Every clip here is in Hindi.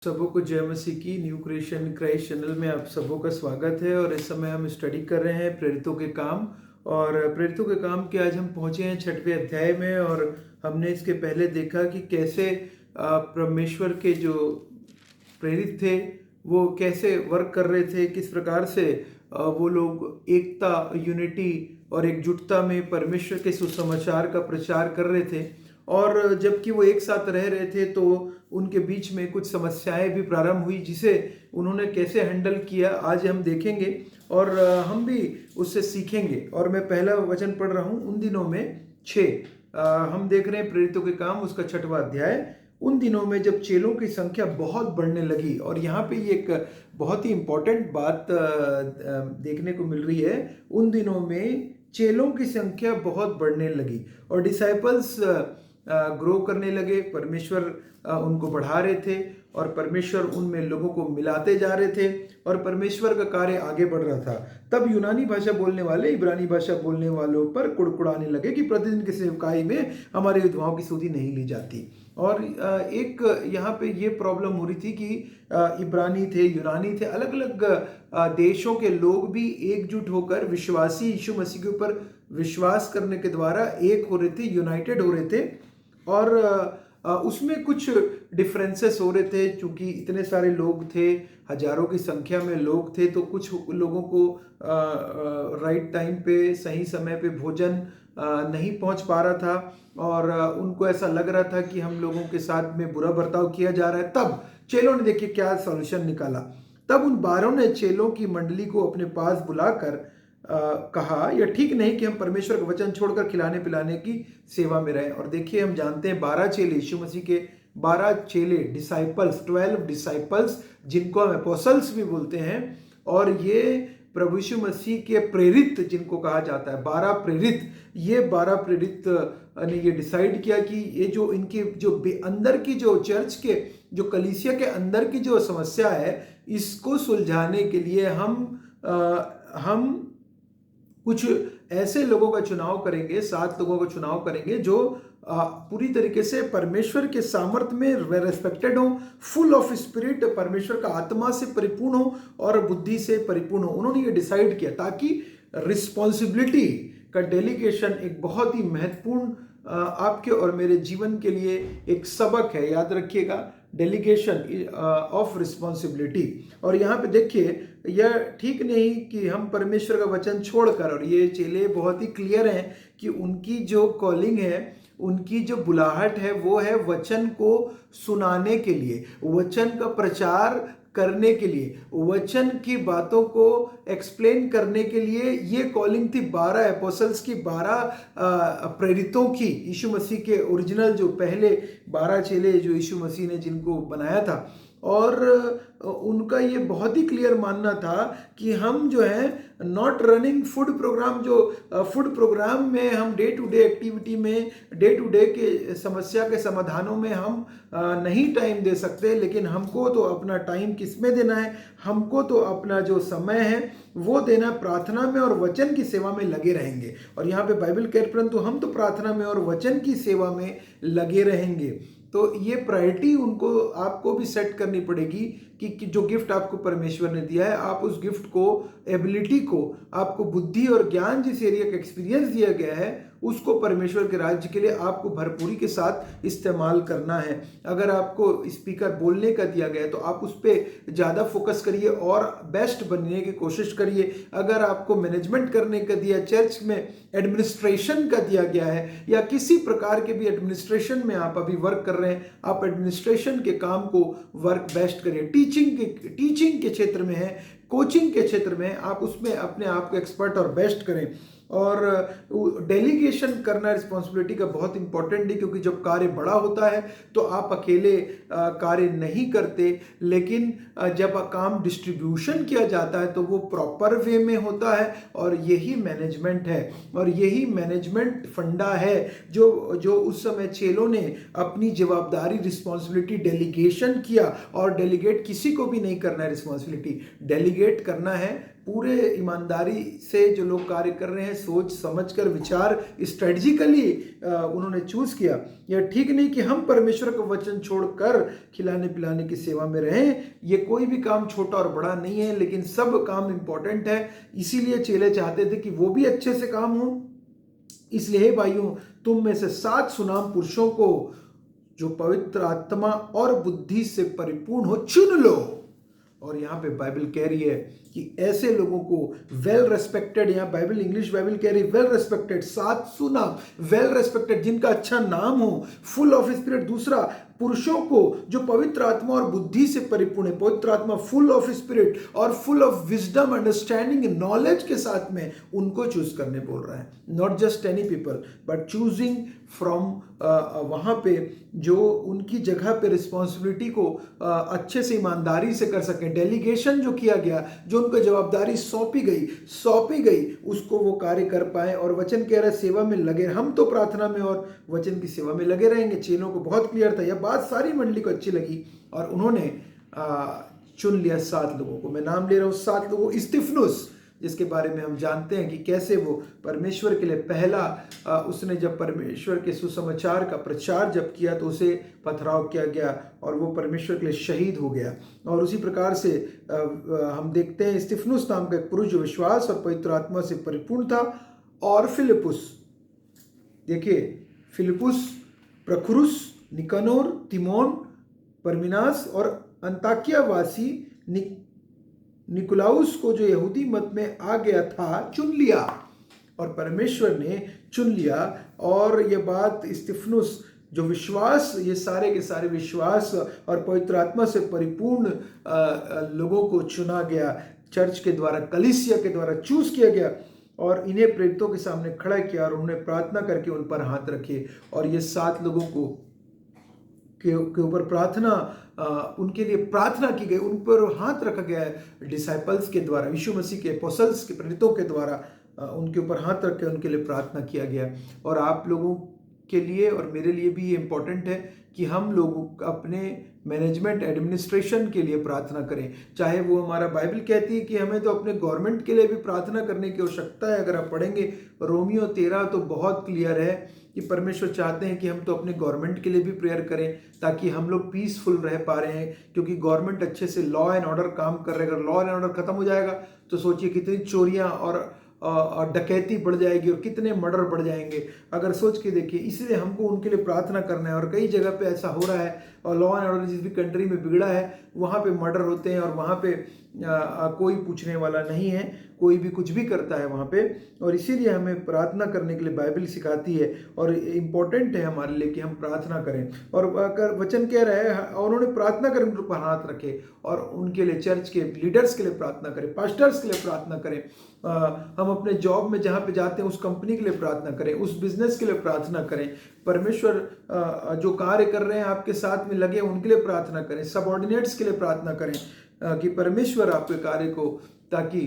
सबों को जय मसीह की न्यू क्रिएशन क्राइस्ट चैनल में आप सबों का स्वागत है। और इस समय हम स्टडी कर रहे हैं प्रेरितों के काम। और प्रेरितों के काम के आज हम पहुंचे हैं 6वें अध्याय में। और हमने इसके पहले देखा कि कैसे परमेश्वर के जो प्रेरित थे वो कैसे वर्क कर रहे थे, किस प्रकार से वो लोग एकता, यूनिटी और एकजुटता में परमेश्वर के सुसमाचार का प्रचार कर रहे थे। और जबकि वो एक साथ रह रहे थे तो उनके बीच में कुछ समस्याएं भी प्रारंभ हुई, जिसे उन्होंने कैसे हैंडल किया आज हम देखेंगे और हम भी उससे सीखेंगे। और मैं पहला वचन पढ़ रहा हूँ, उन दिनों में 6। हम देख रहे हैं प्रेरितों के काम उसका 6वां अध्याय। उन दिनों में जब चेलों की संख्या बहुत बढ़ने लगी, और यहाँ पे ये एक बहुत ही इम्पोर्टेंट बात देखने को मिल रही है। उन दिनों में चेलों की संख्या बहुत बढ़ने लगी और डिसाइपल्स ग्रो करने लगे। परमेश्वर उनको बढ़ा रहे थे और परमेश्वर उनमें लोगों को मिलाते जा रहे थे और परमेश्वर का कार्य आगे बढ़ रहा था। तब यूनानी भाषा बोलने वाले इब्रानी भाषा बोलने वालों पर कुड़कुड़ाने लगे कि प्रतिदिन की सेवकाई में हमारी विधवाओं की सुधि नहीं ली जाती। और एक यहाँ पे ये प्रॉब्लम हो रही थी कि इब्रानी थे, यूनानी थे, अलग अलग देशों के लोग भी एकजुट होकर विश्वासी यीशु मसीह के ऊपर विश्वास करने के द्वारा एक हो रहे थे, यूनाइटेड हो रहे थे। और उसमें कुछ डिफरेंसेस हो रहे थे, क्योंकि इतने सारे लोग थे, हजारों की संख्या में लोग थे। तो कुछ लोगों को राइट टाइम पे, सही समय पे भोजन नहीं पहुंच पा रहा था और उनको ऐसा लग रहा था कि हम लोगों के साथ में बुरा बर्ताव किया जा रहा है। तब चेलों ने देखिए क्या सॉल्यूशन निकाला। तब उन 12 ने चेलों की मंडली को अपने पास बुलाकर कहा, यह ठीक नहीं कि हम परमेश्वर का वचन छोड़कर खिलाने पिलाने की सेवा में रहें। और देखिए, हम जानते हैं 12 चेले, यीशु मसीह के 12 चेले, डिसाइपल्स, 12 डिसाइपल्स, जिनको हम एपोस्टल्स भी बोलते हैं। और ये प्रभु यीशु मसीह के प्रेरित जिनको कहा जाता है, 12 प्रेरित। ये 12 प्रेरित ने ये डिसाइड किया कि ये जो इनके जो अंदर की जो चर्च के जो कलीसिया के अंदर की जो समस्या है, इसको सुलझाने के लिए हम कुछ ऐसे लोगों का चुनाव करेंगे, 7 लोगों का चुनाव करेंगे जो पूरी तरीके से परमेश्वर के सामर्थ्य में रेस्पेक्टेड हो, फुल ऑफ स्पिरिट, परमेश्वर का आत्मा से परिपूर्ण हो और बुद्धि से परिपूर्ण हो। उन्होंने ये डिसाइड किया ताकि रिस्पॉन्सिबिलिटी का डेलीगेशन एक बहुत ही महत्वपूर्ण आपके और मेरे जीवन के लिए एक सबक है। याद रखिएगा, डेलीगेशन ऑफ रिस्पॉन्सिबिलिटी। और यहाँ पे देखिए, यह ठीक नहीं कि हम परमेश्वर का वचन छोड़कर, और ये चेले बहुत ही क्लियर हैं कि उनकी जो कॉलिंग है, उनकी जो बुलाहट है, वो है वचन को सुनाने के लिए, वचन का प्रचार करने के लिए, वचन की बातों को एक्सप्लेन करने के लिए। ये कॉलिंग थी 12 एपोस्टल्स की, 12 प्रेरितों की, यीशु मसीह के ओरिजिनल जो पहले 12 चेले जो यीशु मसीह ने जिनको बनाया था। और उनका ये बहुत ही क्लियर मानना था कि हम जो है नॉट रनिंग फूड प्रोग्राम, जो फूड प्रोग्राम में हम डे टू डे एक्टिविटी में, डे टू डे के समस्या के समाधानों में हम नहीं टाइम दे सकते। लेकिन हमको तो अपना टाइम किस में देना है? हमको तो अपना जो समय है वो देना प्रार्थना में और वचन की सेवा में लगे रहेंगे। और यहाँ पे बाइबल कह, परंतु हम तो प्रार्थना में और वचन की सेवा में लगे रहेंगे। तो ये प्रायोरिटी उनको, आपको भी सेट करनी पड़ेगी कि जो गिफ्ट आपको परमेश्वर ने दिया है, आप उस गिफ्ट को, एबिलिटी को, आपको बुद्धि और ज्ञान जिस एरिया का एक्सपीरियंस दिया गया है, उसको परमेश्वर के राज्य के लिए आपको भरपूरी के साथ इस्तेमाल करना है। अगर आपको स्पीकर बोलने का दिया गया है तो आप उस पर ज़्यादा फोकस करिए और बेस्ट बनने की कोशिश करिए। अगर आपको मैनेजमेंट करने का दिया, चर्च में एडमिनिस्ट्रेशन का दिया गया है, या किसी प्रकार के भी एडमिनिस्ट्रेशन में आप अभी वर्क कर रहे हैं, आप एडमिनिस्ट्रेशन के काम को वर्क बेस्ट करिए। टीचिंग के क्षेत्र में है, कोचिंग के क्षेत्र में, आप उसमें अपने आप को एक्सपर्ट और बेस्ट करें। और डेलीगेशन करना रिस्पॉन्सिबिलिटी का बहुत इंपॉर्टेंट है, क्योंकि जब कार्य बड़ा होता है तो आप अकेले कार्य नहीं करते। लेकिन जब काम डिस्ट्रीब्यूशन किया जाता है तो वो प्रॉपर वे में होता है। और यही मैनेजमेंट है, और यही मैनेजमेंट फंडा है जो उस समय चेलों ने अपनी जवाबदारी, रिस्पॉन्सिबिलिटी डेलीगेशन किया। और डेलीगेट किसी को भी नहीं करना है, रिस्पॉन्सिबिलिटी डेलीगेट करना है पूरे ईमानदारी से जो लोग कार्य कर रहे हैं, सोच समझकर विचार स्ट्रेटजिकली उन्होंने चूज किया। यह ठीक नहीं कि हम परमेश्वर का वचन छोड़कर खिलाने पिलाने की सेवा में रहें। ये कोई भी काम छोटा और बड़ा नहीं है, लेकिन सब काम इंपॉर्टेंट है। इसीलिए चेले चाहते थे कि वो भी अच्छे से काम हो। इसलिए हे भाइयों, तुम में से 7 सुनाम पुरुषों को जो पवित्र आत्मा और बुद्धि से परिपूर्ण हो चुन लो। और यहाँ पे बाइबल कह रही है कि ऐसे लोगों को वेल रेस्पेक्टेड, यहाँ बाइबल इंग्लिश बाइबल कह रही है well respected, 7 Sunam, well respected, जिनका अच्छा नाम हो, फुल ऑफ स्पिरिट। दूसरा, पुरुषों को जो पवित्र आत्मा और बुद्धि से परिपूर्ण है। पवित्र आत्मा फुल ऑफ स्पिरिट और full of wisdom, understanding, knowledge के साथ में उनको चूज करने बोल रहा है। Not just any people but choosing from वहां पे जो उनकी जगह पे रिस्पॉन्सिबिलिटी को अच्छे से ईमानदारी से कर सकें। डेलीगेशन जो किया गया, जो उनको जवाबदारी सौंपी गई उसको वो कार्य कर पाए। और वचन कह रहा है सेवा में लगे। हम तो प्रार्थना में और वचन की सेवा में लगे रहेंगे। चेलों को बहुत क्लियर था, यह बात सारी मंडली को अच्छी लगी और उन्होंने चुन लिया 7 लोगों को। मैं नाम ले रहा हूं 7 लोगों। स्तिफनुस, जिसके बारे में हम जानते हैं कि कैसे वो परमेश्वर के लिए पहला उसने जब परमेश्वर के सुसमाचार का प्रचार जब किया तो उसे पथराव किया गया और वो परमेश्वर के लिए शहीद हो गया। और उसी प्रकार से हम देखते हैं स्तिफनुस नाम का एक पुरुष जो विश्वास और पवित्र आत्मा से परिपूर्ण था। और फिलिपुस, देखिए फिलिपुस, प्रखुरुस, निकनोर, तिमोन, परमिनास और अंताकिया वासी निकुलाउस को जो यहूदी मत में आ गया था चुन लिया। और परमेश्वर ने चुन लिया। और ये बात स्तिफनुस जो विश्वास, ये सारे के सारे विश्वास और पवित्र आत्मा से परिपूर्ण लोगों को चुना गया, चर्च के द्वारा, कलीसिया के द्वारा चूज किया गया और इन्हें प्रेरितों के सामने खड़ा किया और उन्होंने प्रार्थना करके उन पर हाथ रखे। और ये 7 लोगों को के ऊपर प्रार्थना, उनके लिए प्रार्थना की गई, उन पर हाथ रखा गया है डिसाइपल्स के द्वारा, यीशु मसीह के एपोस्टल्स के, प्रेरितों के द्वारा उनके ऊपर हाथ रख के उनके लिए प्रार्थना किया गया। और आप लोगों के लिए और मेरे लिए भी ये इम्पोर्टेंट है कि हम लोग अपने मैनेजमेंट एडमिनिस्ट्रेशन के लिए प्रार्थना करें। चाहे वो हमारा बाइबल कहती है कि हमें तो अपने गवर्नमेंट के लिए भी प्रार्थना करने की आवश्यकता है। अगर आप पढ़ेंगे रोमियो 13 तो बहुत क्लियर है कि परमेश्वर चाहते हैं कि हम तो अपने गवर्नमेंट के लिए भी प्रेयर करें ताकि हम लोग पीसफुल रह पा रहे हैं। क्योंकि गवर्नमेंट अच्छे से लॉ एंड ऑर्डर काम कर रहे हैं। अगर लॉ एंड ऑर्डर खत्म हो जाएगा तो सोचिए कितनी चोरियां और डकैती बढ़ जाएगी और कितने मर्डर बढ़ जाएंगे। अगर सोच के देखिए, इसलिए हमको उनके लिए प्रार्थना करना है। और कई जगह पे ऐसा हो रहा है और लॉ एंड ऑर्डर जिस भी कंट्री में बिगड़ा है वहाँ पे मर्डर होते हैं और वहाँ पे कोई पूछने वाला नहीं है, कोई भी कुछ भी करता है वहाँ पे। और इसीलिए हमें प्रार्थना करने के लिए बाइबल सिखाती है और इम्पोर्टेंट है हमारे लिए कि हम प्रार्थना करें। और अगर वचन कह रहा है और उन्होंने प्रार्थना करें, उनके ऊपर हाथ रखे और उनके लिए चर्च के लीडर्स के लिए प्रार्थना करें, पास्टर्स के लिए प्रार्थना करें। हम अपने जॉब में जहाँ पे जाते हैं उस कंपनी के लिए प्रार्थना करें, उस बिजनेस के लिए प्रार्थना करें। परमेश्वर जो कार्य कर रहे हैं आपके साथ में लगे उनके लिए प्रार्थना करें। सबऑर्डिनेट्स के लिए प्रार्थना करें कि परमेश्वर आपके कार्य को ताकि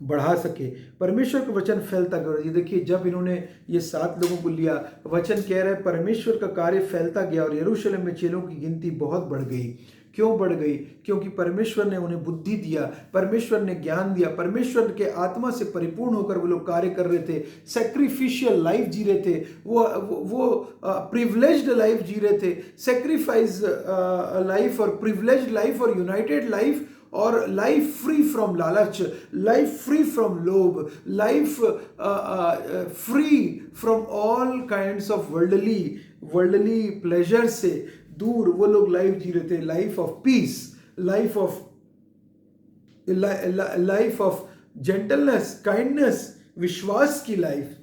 बढ़ा सके। परमेश्वर का वचन फैलता गया। ये देखिए, जब इन्होंने ये 7 लोगों को लिया, वचन कह रहा है परमेश्वर का कार्य फैलता गया और यरूशलेम में चेलों की गिनती बहुत बढ़ गई। क्यों बढ़ गई? क्योंकि परमेश्वर ने उन्हें बुद्धि दिया, परमेश्वर ने ज्ञान दिया, परमेश्वर के आत्मा से परिपूर्ण होकर वो लोग कार्य कर रहे थे, सैक्रिफिशियल लाइफ जी रहे थे, वो प्रिविलेज्ड लाइफ जी रहे थे, सैक्रिफाइस लाइफ और प्रिविलेज्ड लाइफ और यूनाइटेड लाइफ और लाइफ फ्री फ्रॉम लालच, लाइफ फ्री फ्रॉम लोभ, life free from all kinds of worldly pleasure से दूर वो लोग लाइफ जी रहे थे। Life of peace, life of gentleness, kindness, विश्वास की लाइफ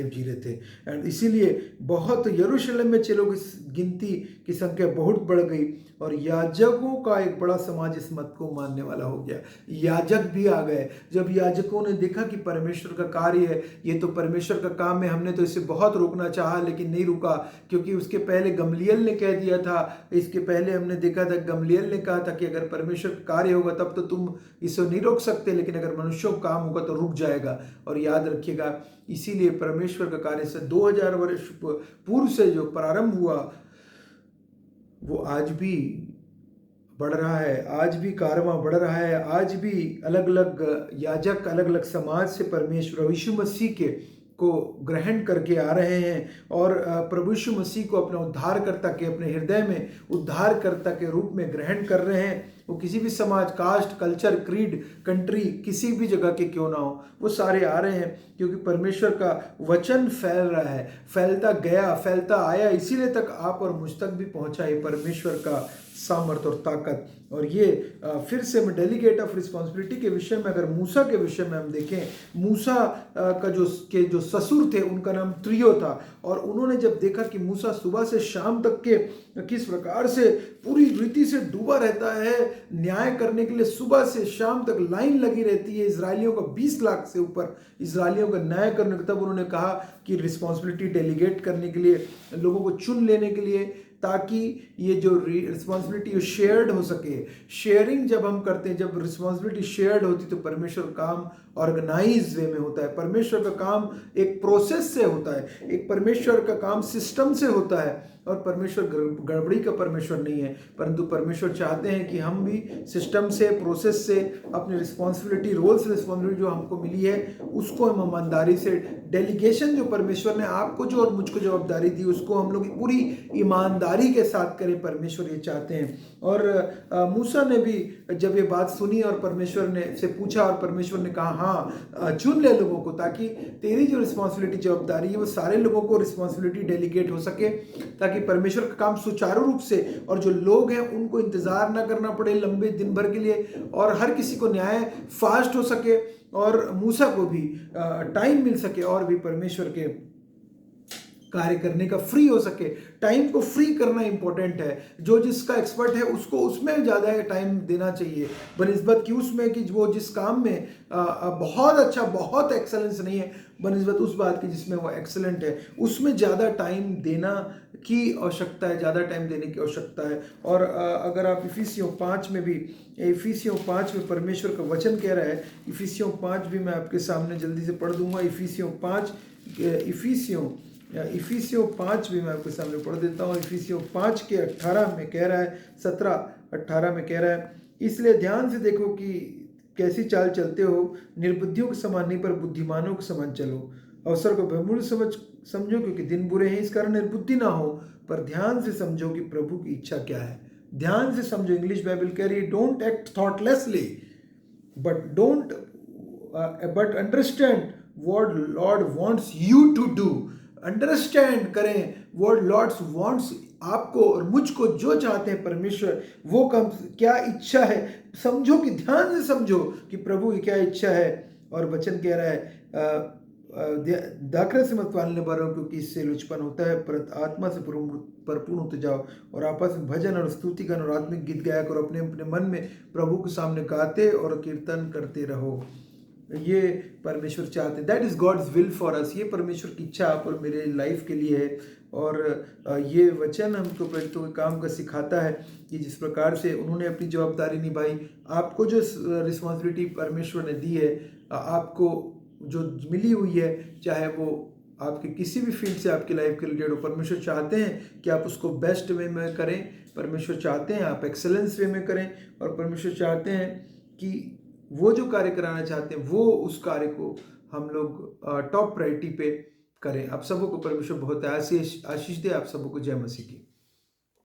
जी रहे थे। एंड इसीलिए बहुत यरूशलेम में चेलों की गिनती की संख्या बहुत बढ़ गई और याजकों का एक बड़ा समाज इस मत को मानने वाला हो गया। याजक भी आ गए। जब याजकों ने देखा कि परमेश्वर का कार्य है, ये तो परमेश्वर का काम है, हमने तो इसे बहुत रोकना चाहा लेकिन नहीं रुका, क्योंकि उसके पहले गमलीएल ने कह दिया था, इसके पहले हमने देखा था गमलीएल ने कहा था कि अगर परमेश्वर का कार्य होगा तब तो तुम इसे नहीं रोक सकते, लेकिन अगर मनुष्यों का काम होगा तो रुक जाएगा। और याद रखिएगा, इसीलिए परमेश्वर का कार्य से 2000 वर्ष पूर्व से जो प्रारंभ हुआ वो आज भी बढ़ रहा है, आज भी कारवां बढ़ रहा है, आज भी अलग अलग याजक अलग अलग समाज से परमेश्वर यीशु मसीह के को ग्रहण करके आ रहे हैं और प्रभु यीशु मसीह को अपना उद्धारकर्ता के अपने हृदय में उद्धारकर्ता के रूप में ग्रहण कर रहे हैं। वो किसी भी समाज, कास्ट, कल्चर, क्रीड, कंट्री, किसी भी जगह के क्यों ना हो, वो सारे आ रहे हैं क्योंकि परमेश्वर का वचन फैल रहा है, फैलता गया, फैलता आया, इसीलिए तक आप और मुझ तक भी पहुंचा है परमेश्वर का सामर्थ और ताकत। और ये फिर से मैं डेलीगेट ऑफ रिस्पॉन्सिबिलिटी के विषय में, अगर मूसा के विषय में हम देखें, मूसा का जो ससुर थे उनका नाम त्रियो था, और उन्होंने जब देखा कि मूसा सुबह से शाम तक के किस प्रकार से पूरी रीति से डूबा रहता है, न्याय करने के लिए सुबह से शाम तक लाइन लगी रहती है इजरायलियों का, 20 लाख से ऊपर इजरायलियों का न्याय करने, तब उन्होंने कहा कि रिस्पॉन्सिबिलिटी डेलीगेट करने के लिए, लोगों को चुन लेने के लिए, ताकि ये जो रिस्पॉन्सिबिलिटी शेयर्ड हो सके। शेयरिंग जब हम करते हैं, जब रिस्पॉन्सिबिलिटी शेयर्ड होती तो परमेश्वर काम ऑर्गेनाइज वे में होता है। परमेश्वर का काम एक प्रोसेस से होता है, एक परमेश्वर का काम सिस्टम से होता है, और परमेश्वर गड़बड़ी का परमेश्वर नहीं है, परंतु परमेश्वर चाहते हैं कि हम भी सिस्टम से, प्रोसेस से अपनी रिस्पॉन्सिबिलिटी, रोल्स रिस्पॉन्सिबिलिटी जो हमको मिली है उसको हम ईमानदारी से, डेलीगेशन जो परमेश्वर ने आपको जो और मुझको जवाबदारी दी उसको हम लोग पूरी ईमानदारी के साथ करें, परमेश्वर ये चाहते हैं। और मूसा ने भी जब ये बात सुनी और परमेश्वर ने से पूछा और परमेश्वर ने कहा हाँ चुन ले लोगों को, ताकि तेरी जो रिस्पॉन्सिबिलिटी, जवाबदारी है वो सारे लोगों को रिस्पॉन्सिबिलिटी डेलीगेट हो सके, ताकि परमेश्वर का काम सुचारू रूप से, और जो लोग हैं उनको इंतजार ना करना पड़े लंबे दिन भर के लिए, और हर किसी को न्याय फास्ट हो सके, और मूसा को भी टाइम मिल सके और भी परमेश्वर के कार्य करने का फ्री हो सके। टाइम को फ्री करना इंपॉर्टेंट है। जो जिसका एक्सपर्ट है उसको उसमें ज़्यादा टाइम देना चाहिए बनिस्बत कि उसमें कि वो जिस काम में बहुत अच्छा, बहुत एक्सेलेंस नहीं है, बनिस्बत उस बात की जिसमें वो एक्सेलेंट है, उसमें ज़्यादा टाइम देना की आवश्यकता है, ज़्यादा टाइम देने की आवश्यकता है। और अगर आप इफिसियों 5 में भी, इफिसियों 5 में परमेश्वर का वचन कह रहा है, इफिसियों 5 भी मैं आपके सामने जल्दी से पढ़ दूंगा। इफिसियों 5 भी मैं आपके सामने पढ़ देता हूँ। इफिसियों 5 के 18 में कह रहा है, 17-18 में कह रहा है, इसलिए ध्यान से देखो कि कैसी चाल चलते हो, निर्बुद्धियों के समान नहीं पर बुद्धिमानों के समान चलो, अवसर को बहुमूल्य समझो क्योंकि दिन बुरे हैं, इस कारण निर्बुद्धि ना हो, पर ध्यान से समझो कि प्रभु की इच्छा क्या है। ध्यान से समझो, इंग्लिश बाइबल कह रही है don't act thoughtlessly but understand what Lord wants you to do. Understand करें व्हाट लॉर्ड वांट्स, आपको और मुझको जो चाहते हैं परमेश्वर, वो कम क्या इच्छा है, समझो कि ध्यान से समझो कि प्रभु की क्या इच्छा है। और वचन कह रहा है दाखरे से मत पालने वालों क्योंकि इससे लुचपन होता है, पर आत्मा से भरपूर होते जाओ और आपस में भजन और स्तुति गान और आत्मिक गीत गाया करो, अपने अपने मन में प्रभु के सामने गाते और कीर्तन करते रहो। ये परमेश्वर चाहते हैं, that is God's will for us. ये परमेश्वर की इच्छा आप और मेरे लाइफ के लिए है। और ये वचन हमको प्रेरितों के काम का सिखाता है कि जिस प्रकार से उन्होंने अपनी जवाबदारी निभाई, आपको जो रिस्पॉन्सिबिलिटी परमेश्वर ने दी है, आपको जो मिली हुई है, चाहे वो आपके किसी भी फील्ड से आपकी लाइफ के रिलेटेड हो, परमेश्वर चाहते हैं कि आप उसको बेस्ट वे में करें। परमेश्वर चाहते हैं आप एक्सेलेंस वे में करें, और परमेश्वर चाहते हैं कि वो जो कार्य कराना चाहते हैं वो उस कार्य को हम लोग टॉप प्रायोरिटी पे करें। आप सबों को परमेश्वर बहुत आशीष दे। आप सबों को जय मसीह की।